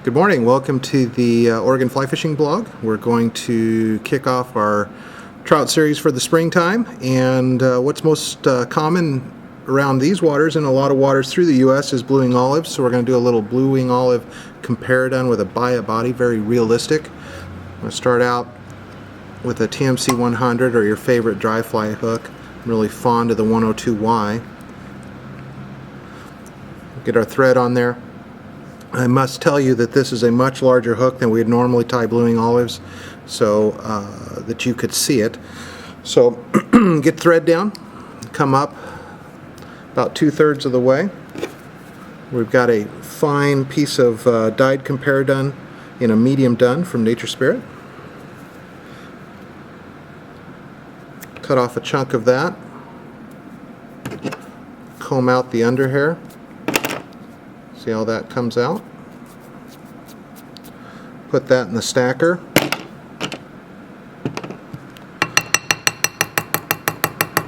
Good morning. Welcome to the Oregon Fly Fishing blog. We're going to kick off our trout series for the springtime, and what's most common around these waters and a lot of waters through the U.S. is blue wing olives. So we're going to do a little blue wing olive comparadon with a Biot body, very realistic. I'm going to start out with a TMC 100 or your favorite dry fly hook. I'm really fond of the 102Y. Get our thread on there. I must tell you that this is a much larger hook than we'd normally tie blue wing olives, so that you could see it. So get thread down, come up about 2/3 of the way. We've got a fine piece of dyed comparadon in a medium dun from Nature Spirit. Cut off a chunk of that, comb out the underhair. See how that comes out? Put that in the stacker.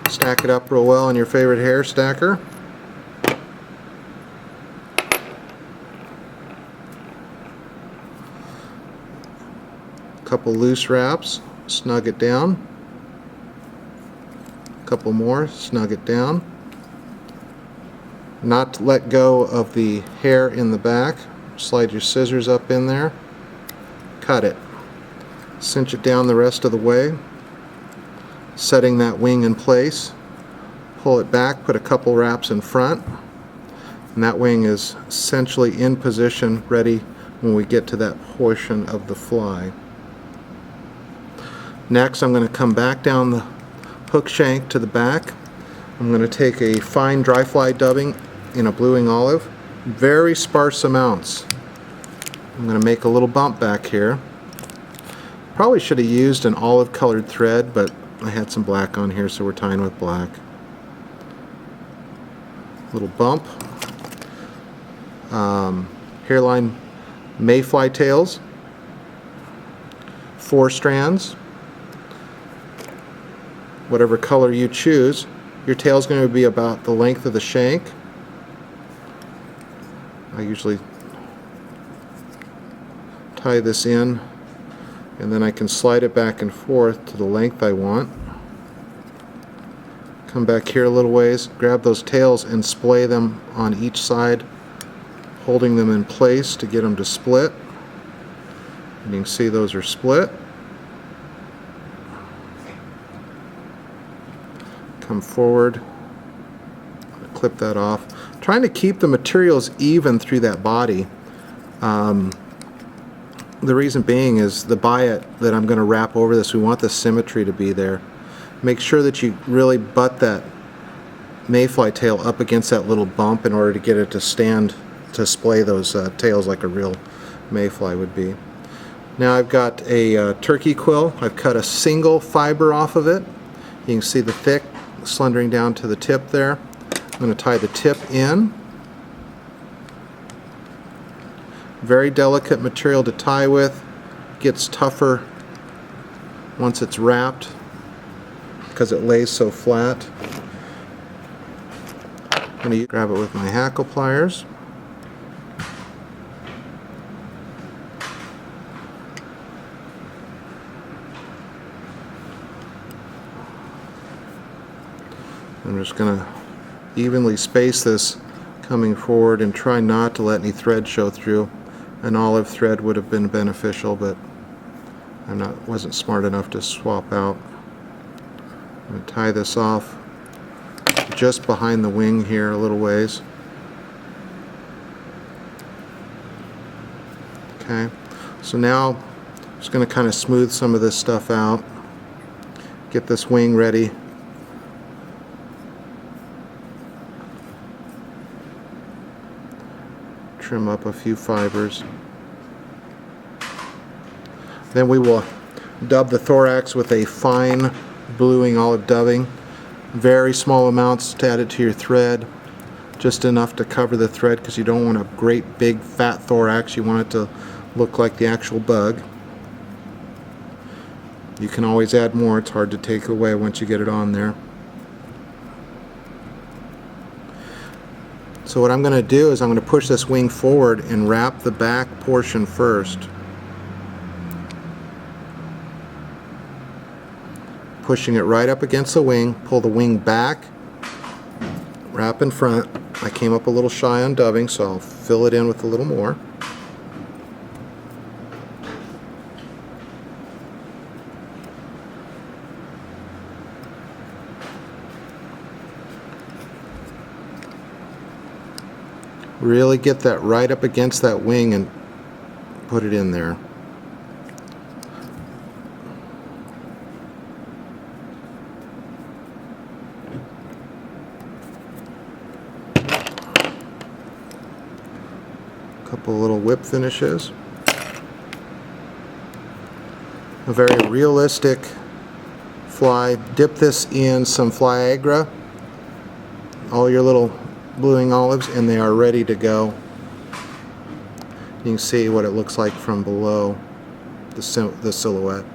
Stack it up real well in your favorite hair stacker. Couple loose wraps, snug it down. Couple more, snug it down. Not to let go of the hair in the back. Slide your scissors up in there. Cut it. Cinch it down the rest of the way. Setting that wing in place. Pull it back, put a couple wraps in front. And that wing is essentially in position, ready when we get to that portion of the fly. Next, I'm going to come back down the hook shank to the back. I'm going to take a fine dry fly dubbing in a blue wing olive, very sparse amounts. I'm going to make a little bump back here. Probably should have used an olive colored thread, but I had some black on here, so we're tying with black. Little bump. Hairline mayfly tails, 4 strands, whatever color you choose. Your tail is going to be about the length of the shank. I usually tie this in, and then I can slide it back and forth to the length I want. Come back here a little ways, grab those tails and splay them on each side, holding them in place to get them to split. And you can see those are split. Come forward, clip that off. Trying to keep the materials even through that body. The reason being is the Biot that I'm going to wrap over this, we want the symmetry to be there. Make sure that you really butt that mayfly tail up against that little bump in order to get it to stand, to splay those tails like a real mayfly would be. Now I've got a turkey quill. I've cut a single fiber off of it. You can see the thick slendering down to the tip there. I'm going to tie the tip in. Very delicate material to tie with. Gets tougher once it's wrapped because it lays so flat. I'm going to grab it with my hackle pliers. I'm just going to evenly space this coming forward and try not to let any thread show through. An olive thread would have been beneficial, but wasn't smart enough to swap out. I'm going to tie this off just behind the wing here a little ways. Okay, so now I'm just going to kind of smooth some of this stuff out, get this wing ready. Trim up a few fibers. Then we will dub the thorax with a fine blue wing olive dubbing. Very small amounts to add it to your thread, just enough to cover the thread because you don't want a great big fat thorax. You want it to look like the actual bug. You can always add more. It's hard to take away once you get it on there. So what I'm going to do is I'm going to push this wing forward and wrap the back portion first. Pushing it right up against the wing, pull the wing back, wrap in front. I came up a little shy on dubbing, so I'll fill it in with a little more. Really get that right up against that wing and put it in there. Couple little whip finishes. A very realistic fly. Dip this in some Flyagra, all your little bluing olives, and they are ready to go. You can see what it looks like from below, the silhouette.